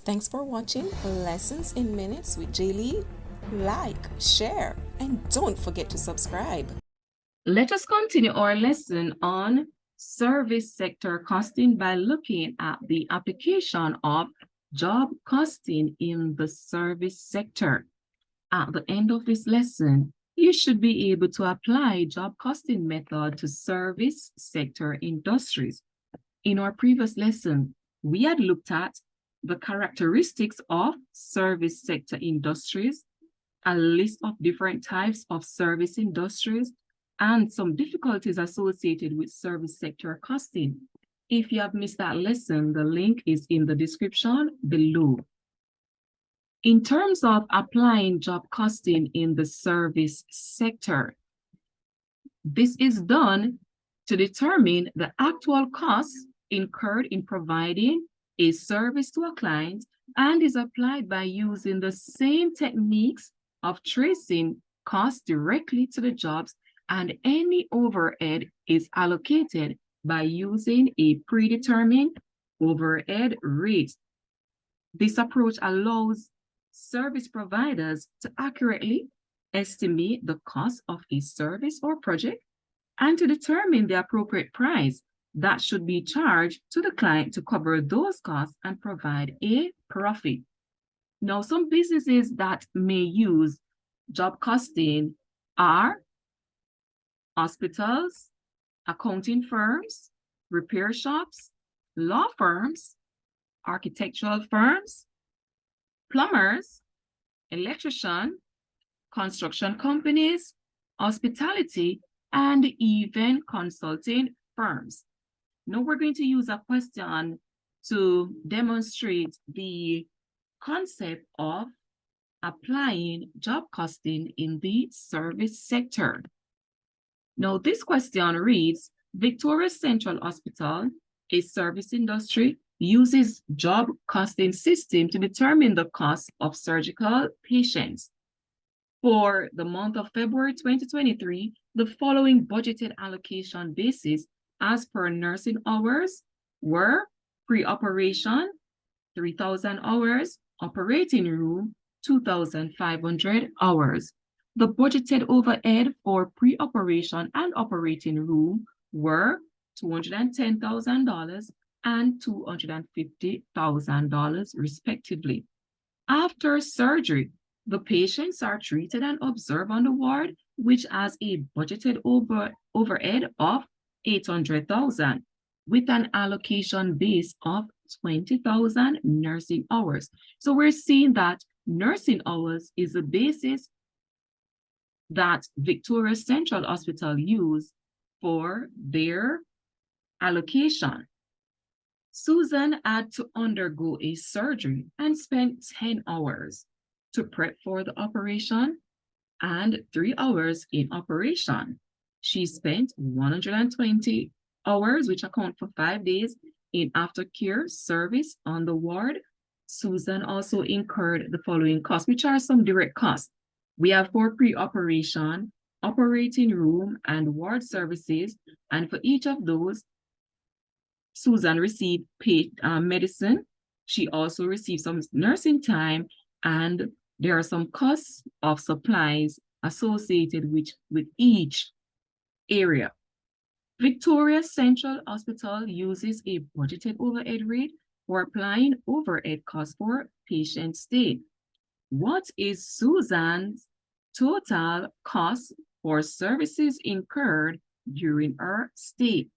Thanks for watching Lessons in Minutes with Jaylee. Like, share, and don't forget to subscribe. Let us continue our lesson on service sector costing by looking at the application of job costing in the service sector. At the end of this lesson, you should be able to apply job costing method to service sector industries. In our previous lesson, we had looked at the characteristics of service sector industries, a list of different types of service industries, and some difficulties associated with service sector costing. If you have missed that lesson, the link is in the description below. In terms of applying job costing in the service sector, this is done to determine the actual costs incurred in providing a service to a client and is applied by using the same techniques of tracing costs directly to the jobs, and any overhead is allocated by using a predetermined overhead rate. This approach allows service providers to accurately estimate the cost of a service or project and to determine the appropriate price that should be charged to the client to cover those costs and provide a profit. Now, some businesses that may use job costing are hospitals, accounting firms, repair shops, law firms, architectural firms, plumbers, electrician, construction companies, hospitality, and even consulting firms. Now we're going to use a question to demonstrate the concept of applying job costing in the service sector. Now this question reads, Victoria Central Hospital, a service industry, uses job costing system to determine the cost of surgical patients. For the month of February 2023, the following budgeted allocation basis as per nursing hours were pre-operation, 3,000 hours, operating room, 2,500 hours. The budgeted overhead for pre-operation and operating room were $210,000 and $250,000 respectively. After surgery, the patients are treated and observed on the ward, which has a budgeted overhead of $800,000 with an allocation base of 20,000 nursing hours. So we're seeing that nursing hours is the basis that Victoria Central Hospital used for their allocation. Susan had to undergo a surgery and spent 10 hours to prep for the operation and 3 hours in operation. She spent 120 hours, which account for 5 days, in aftercare service on the ward. Susan also incurred the following costs, which are some direct costs. We have for pre-operation, operating room, and ward services. And for each of those, Susan received paid medicine. She also received some nursing time, and there are some costs of supplies associated with each area. Victoria Central Hospital uses a budgeted overhead rate for applying overhead costs for patient stay. What is Susan's total cost for services incurred during her stay?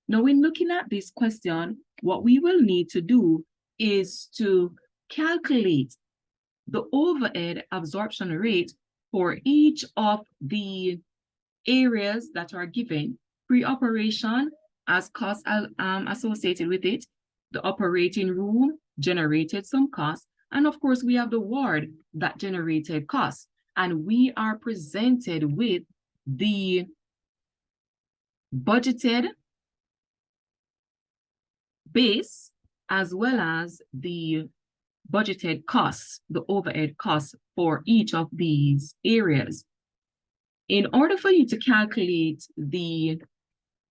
Now, when looking at this question, what we will need to do is to calculate the overhead absorption rate for each of the areas that are given. Pre-operation as costs associated with it. The operating room generated some costs. And of course, we have the ward that generated costs. And we are presented with the budgeted base as well as the budgeted costs, the overhead costs for each of these areas. In order for you to calculate the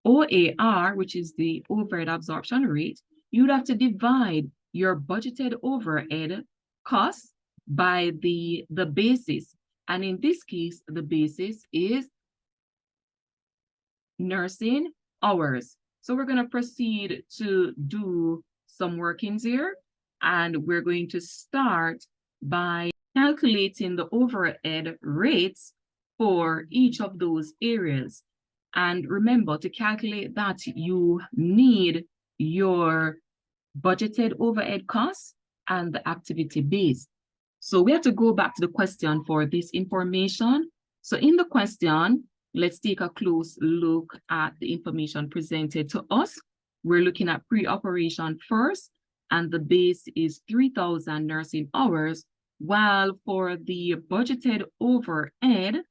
OAR, which is the overhead absorption rate, you'd have to divide your budgeted overhead costs by the basis. And in this case, the basis is nursing hours. So we're going to proceed to do some workings here. And we're going to start by calculating the overhead rates for each of those areas. And remember, to calculate that, you need your budgeted overhead costs and the activity base. So we have to go back to the question for this information. So in the question, let's take a close look at the information presented to us. We're looking at pre-operation first, and the base is 3,000 nursing hours, while for the budgeted overhead,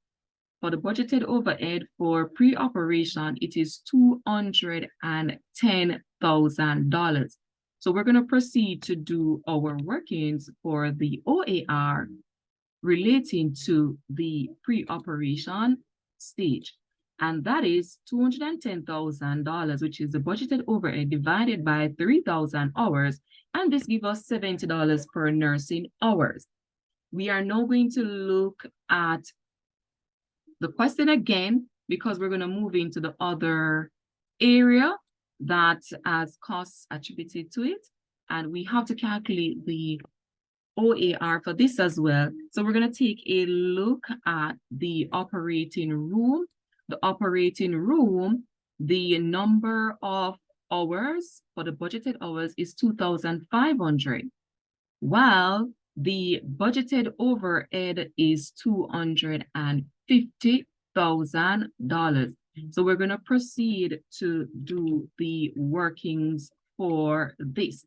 for pre-operation, it is $210,000. So we're going to proceed to do our workings for the OAR relating to the pre-operation stage. And that is $210,000, which is the budgeted overhead divided by 3,000 hours. And this gives us $70 per nursing hours. We are now going to look at the question again, because we're going to move into the other area that has costs attributed to it. And we have to calculate the OAR for this as well. So we're going to take a look at the operating room. The operating room, the number of hours for the budgeted hours is 2,500, while the budgeted overhead is $250,000. So we're going to proceed to do the workings for this.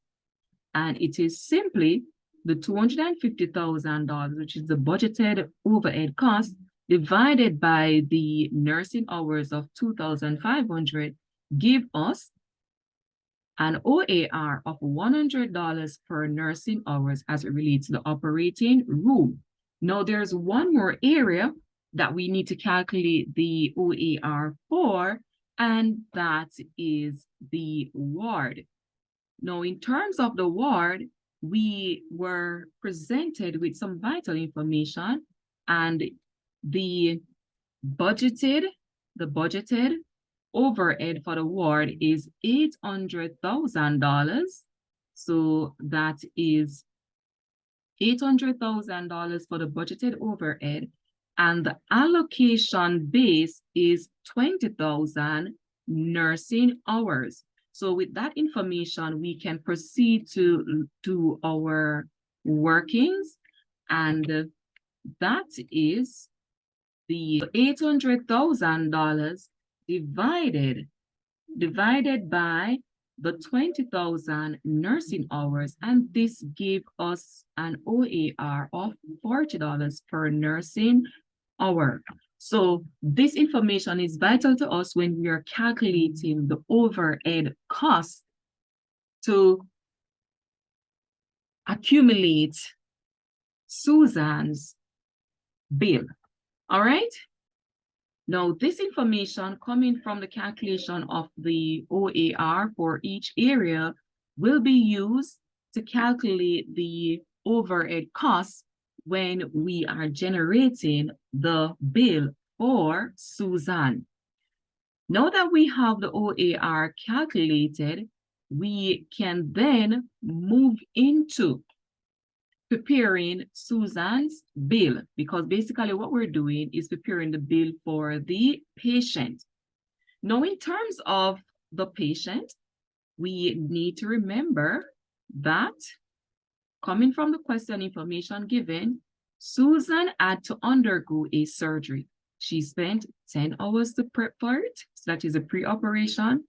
And it is simply the $250,000, which is the budgeted overhead cost, divided by the nursing hours of 2,500, give us an OAR of $100 per nursing hours as it relates to the operating room. Now, there's one more area that we need to calculate the OAR for, and that is the ward. Now, in terms of the ward, we were presented with some vital information, and the budgeted overhead for the ward is $800,000. So that is $800,000 for the budgeted overhead, and the allocation base is 20,000 nursing hours. So with that information, we can proceed to do our workings, and that is the $800,000 divided by the 20,000 nursing hours, and this gives us an OAR of $40 per nursing hour. So this information is vital to us when we are calculating the overhead cost to accumulate Susan's bill. All right? Now, this information coming from the calculation of the OAR for each area will be used to calculate the overhead costs when we are generating the bill for Susan. Now that we have the OAR calculated, we can then move into preparing Susan's bill, because basically what we're doing is preparing the bill for the patient. Now, in terms of the patient, we need to remember that coming from the question information given, Susan had to undergo a surgery. She spent 10 hours to prep for it. So that is a pre-operation,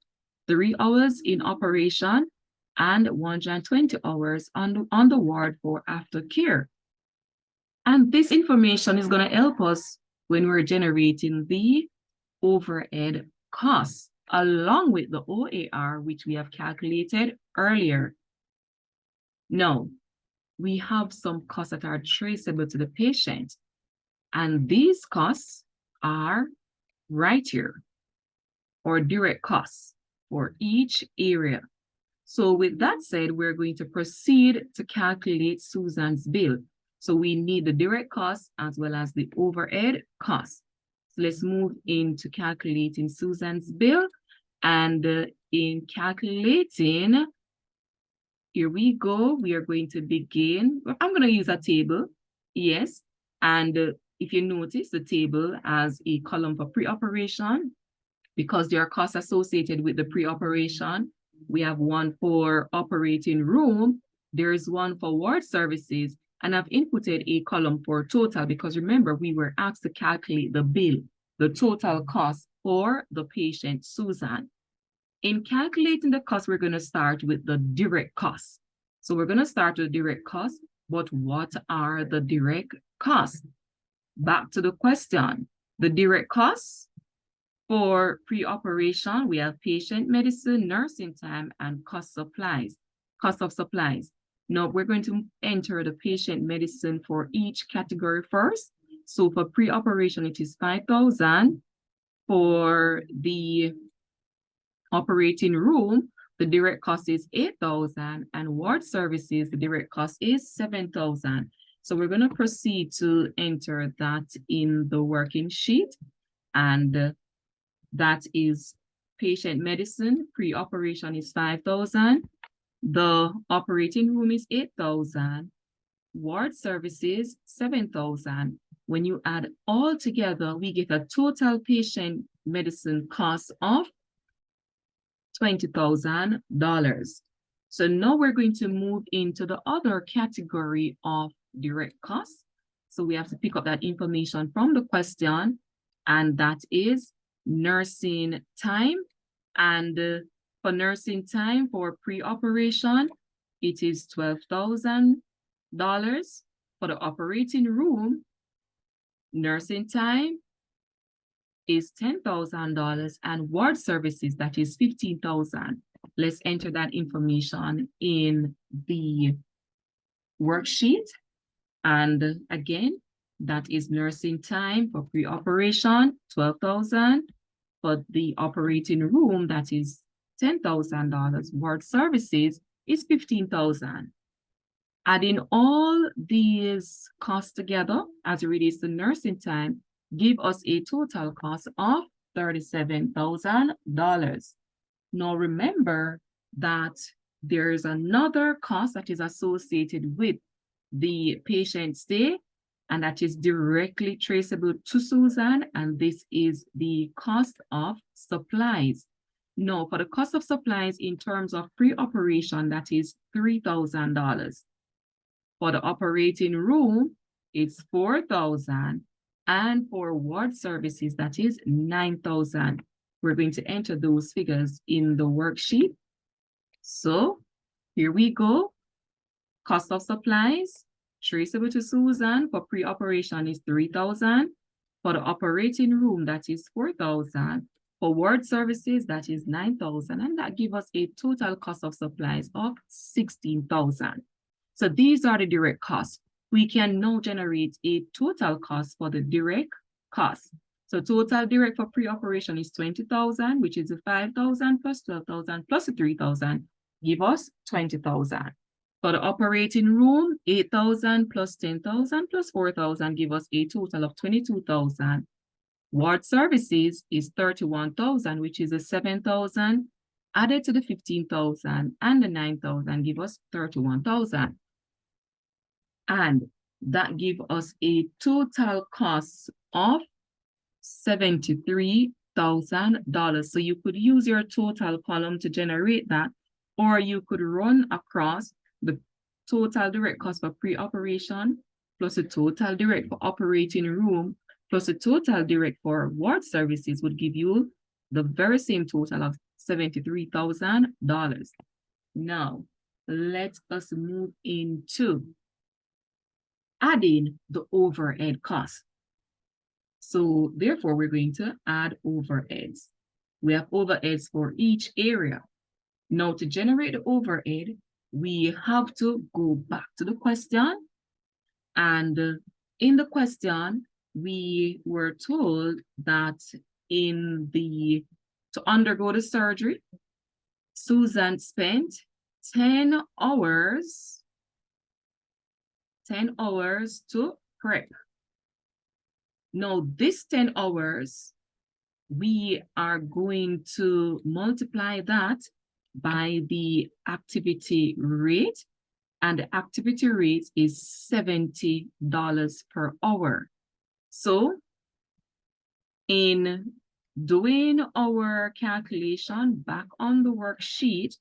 3 hours in operation, and 120 hours on the ward for aftercare. And this information is going to help us when we're generating the overhead costs, along with the OAR, which we have calculated earlier. Now, we have some costs that are traceable to the patient, and these costs are right here, or direct costs for each area. So with that said, we're going to proceed to calculate Susan's bill. So we need the direct costs as well as the overhead costs. So let's move into calculating Susan's bill. And in calculating, here we go. We are going to begin. I'm going to use a table. Yes. And if you notice, the table has a column for pre-operation because there are costs associated with the pre-operation. We have one for operating room. There is one for ward services. And I've inputted a column for total because remember, we were asked to calculate the bill, the total cost for the patient, Susan. In calculating the cost, we're going to start with the direct costs. So we're going to start with direct costs, but what are the direct costs? Back to the question. The direct costs for pre-operation, we have patient medicine, nursing time, and cost supplies, cost of supplies. Now we're going to enter the patient medicine for each category first. So for pre-operation, it is $5,000. For the operating room, the direct cost is $8,000, and ward services, the direct cost is $7,000. So we're going to proceed to enter that in the working sheet, and that is patient medicine. Pre-operation is $5,000. The operating room is $8,000. Ward services, $7,000. When you add all together, we get a total patient medicine cost of $20,000. So now we're going to move into the other category of direct costs. So we have to pick up that information from the question, and that is nursing time. And for nursing time for pre-operation, it is $12,000. For the operating room, nursing time is $10,000, and ward services, that is $15,000. Let's enter that information in the worksheet. And again, that is nursing time for pre-operation, $12,000. For the operating room, that is $10,000. Ward services is $15,000. Adding all these costs together, as it relates to nursing time, give us a total cost of $37,000. Now remember that there is another cost that is associated with the patient stay, and that is directly traceable to Susan, and this is the cost of supplies. Now, for the cost of supplies in terms of pre-operation, that is $3,000. For the operating room, it's $4,000. And for ward services, that is $9,000. We're going to enter those figures in the worksheet. So here we go. Cost of supplies, traceable to Susan, for pre-operation is $3,000. For the operating room, that is $4,000. For ward services, that is $9,000. And that gives us a total cost of supplies of $16,000. So these are the direct costs. We can now generate a total cost for the direct cost. So total direct for pre-operation is $20,000, which is the $5,000 plus $12,000 plus the $3,000, give us $20,000. For the operating room, $8,000 plus $10,000 plus $4,000, give us a total of $22,000. Ward services is $31,000, which is the $7,000 added to the $15,000 and the $9,000, give us $31,000. And that gives us a total cost of $73,000. So you could use your total column to generate that, or you could run across the total direct cost for pre-operation plus the total direct for operating room plus the total direct for ward services would give you the very same total of $73,000. Now, let us move into adding the overhead cost. So therefore, we're going to add overheads. We have overheads for each area. Now, to generate the overhead, we have to go back to the question. And in the question, we were told that to undergo the surgery, Susan spent 10 hours to prep. Now, this 10 hours, we are going to multiply that by the activity rate, and the activity rate is $70 per hour. So in doing our calculation back on the worksheet,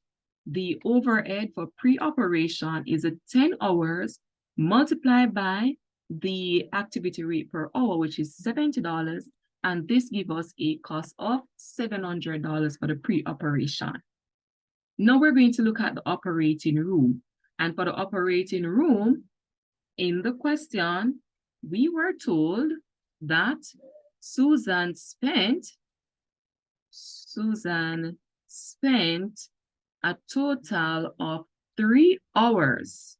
the overhead for pre-operation is 10 hours multiplied by the activity rate per hour, which is $70, and this gives us a cost of $700 for the pre-operation. Now we're going to look at the operating room. And for the operating room, in the question, we were told that Susan spent a total of 3 hours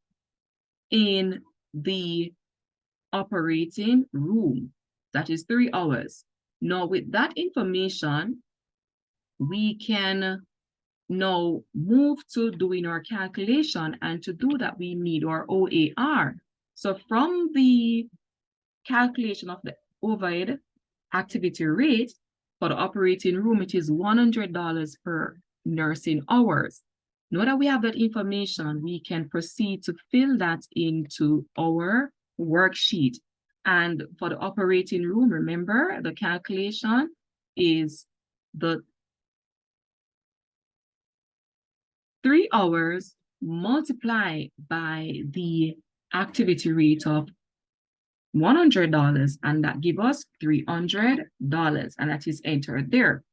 in the operating room. That is 3 hours. Now, with that information, we can now move to doing our calculation, and to do that, we need our OAR. So from the calculation of the overhead activity rate for the operating room, it is $100 per nursing hours. Now that we have that information, we can proceed to fill that into our worksheet. And for the operating room, remember, the calculation is the 3 hours multiplied by the activity rate of $100, and that gives us $300, and that is entered there.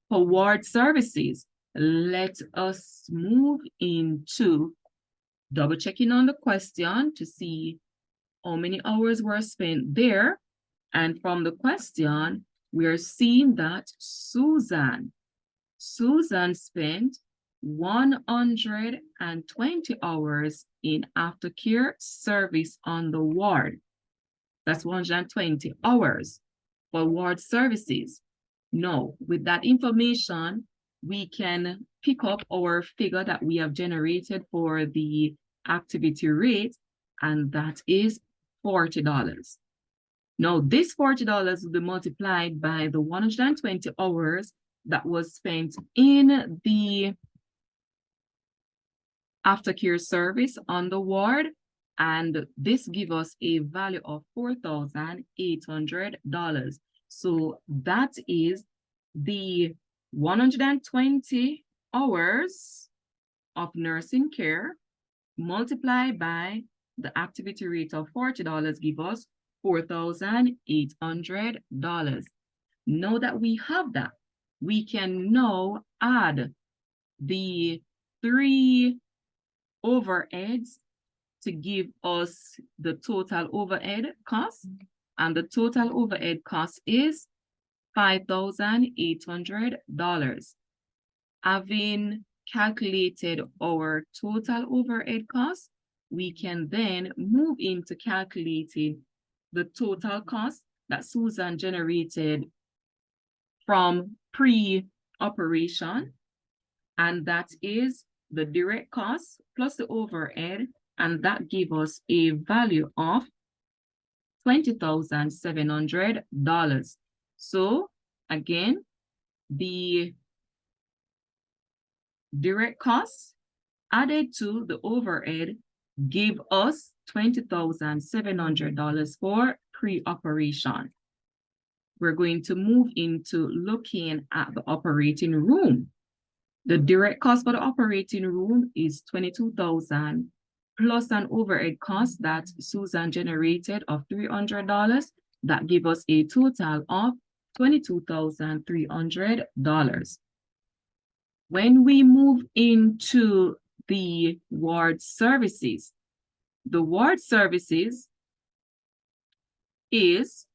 For ward services, let us move into double checking on the question to see how many hours were spent there. And from the question, we are seeing that Susan spent 120 hours in aftercare service on the ward. That's 120 hours for ward services. Now, with that information, we can pick up our figure that we have generated for the activity rate, and that is $40. Now, this $40 will be multiplied by the 120 hours that was spent in the aftercare service on the ward, and this gives us a value of $4,800. So that is the 120 hours of nursing care multiplied by the activity rate of $40 give us $4,800. Now that we have that, we can now add the 3 overheads to give us the total overhead cost, and the total overhead cost is $5,800. Having calculated our total overhead cost, we can then move into calculating the total cost that Susan generated from pre-operation, and that is the direct cost plus the overhead, and that gives us a value of $20,700. So again, the direct costs added to the overhead give us $20,700 for pre-operation. We're going to move into looking at the operating room. The direct cost for the operating room is $22,000 plus an overhead cost that Susan generated of $300. That gives us a total of $22,300. When we move into the ward services, the ward services is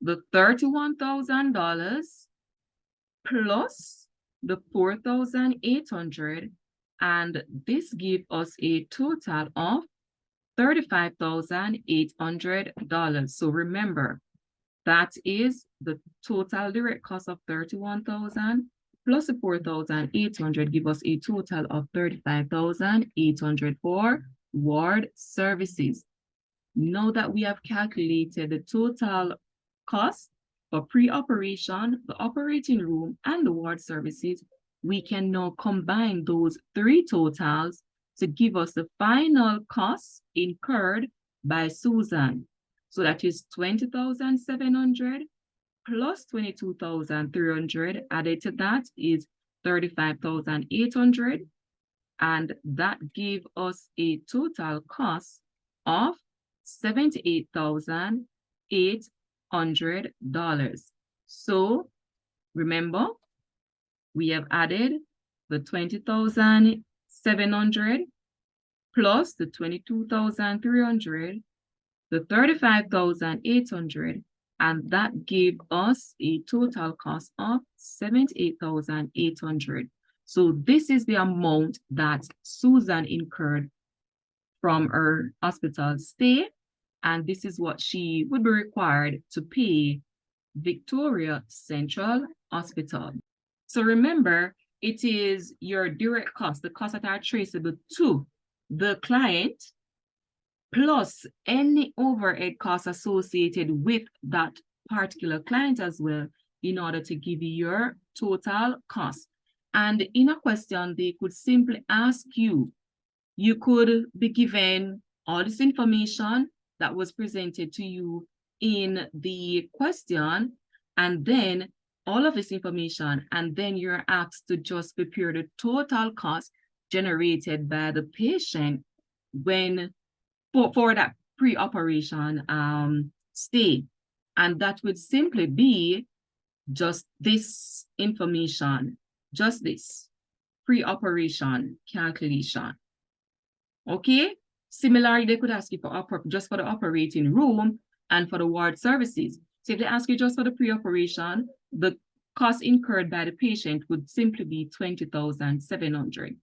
the $31,000 plus the $4,800, and this gives us a total of $35,800. So remember, that is the total direct cost of $31,000 plus the 4,800 give us a total of 35,800 for ward services. Now that we have calculated the total cost for pre-operation, the operating room, and the ward services, we can now combine those three totals to give us the final costs incurred by Susan. So that is 20,700 plus 22,300 added to that is 35,800, and that gave us a total cost of $78,800. So remember, we have added the 20,700 plus the 22,300, the 35,800, and that gave us a total cost of 78,800. So this is the amount that Susan incurred from her hospital stay, and this is what she would be required to pay Victoria Central Hospital. So remember, it is your direct costs, the costs that are traceable to the client, plus any overhead costs associated with that particular client as well, in order to give you your total cost. And in a question, they could simply ask you, you could be given all this information that was presented to you in the question, and then all of this information, and then you're asked to just prepare the total cost generated by the patient when for that pre-operation stay. And that would simply be just this information, just this pre-operation calculation. Okay? Similarly, they could ask you for just for the operating room and for the ward services. So if they ask you just for the pre-operation, the cost incurred by the patient would simply be 20,700.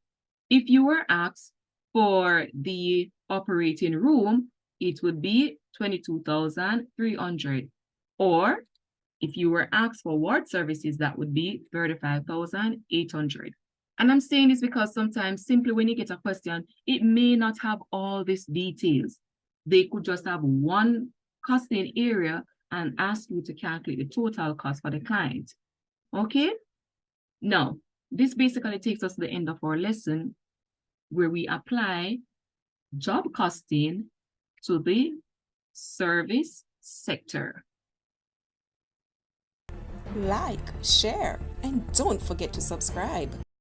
If you were asked for the operating room, it would be 22,300. Or if you were asked for ward services, that would be 35,800. And I'm saying this because sometimes simply when you get a question, it may not have all these details. They could just have one costing area and ask you to calculate the total cost for the client. Okay? Now, this basically takes us to the end of our lesson, where we apply job costing to the service sector. Like, share, and don't forget to subscribe.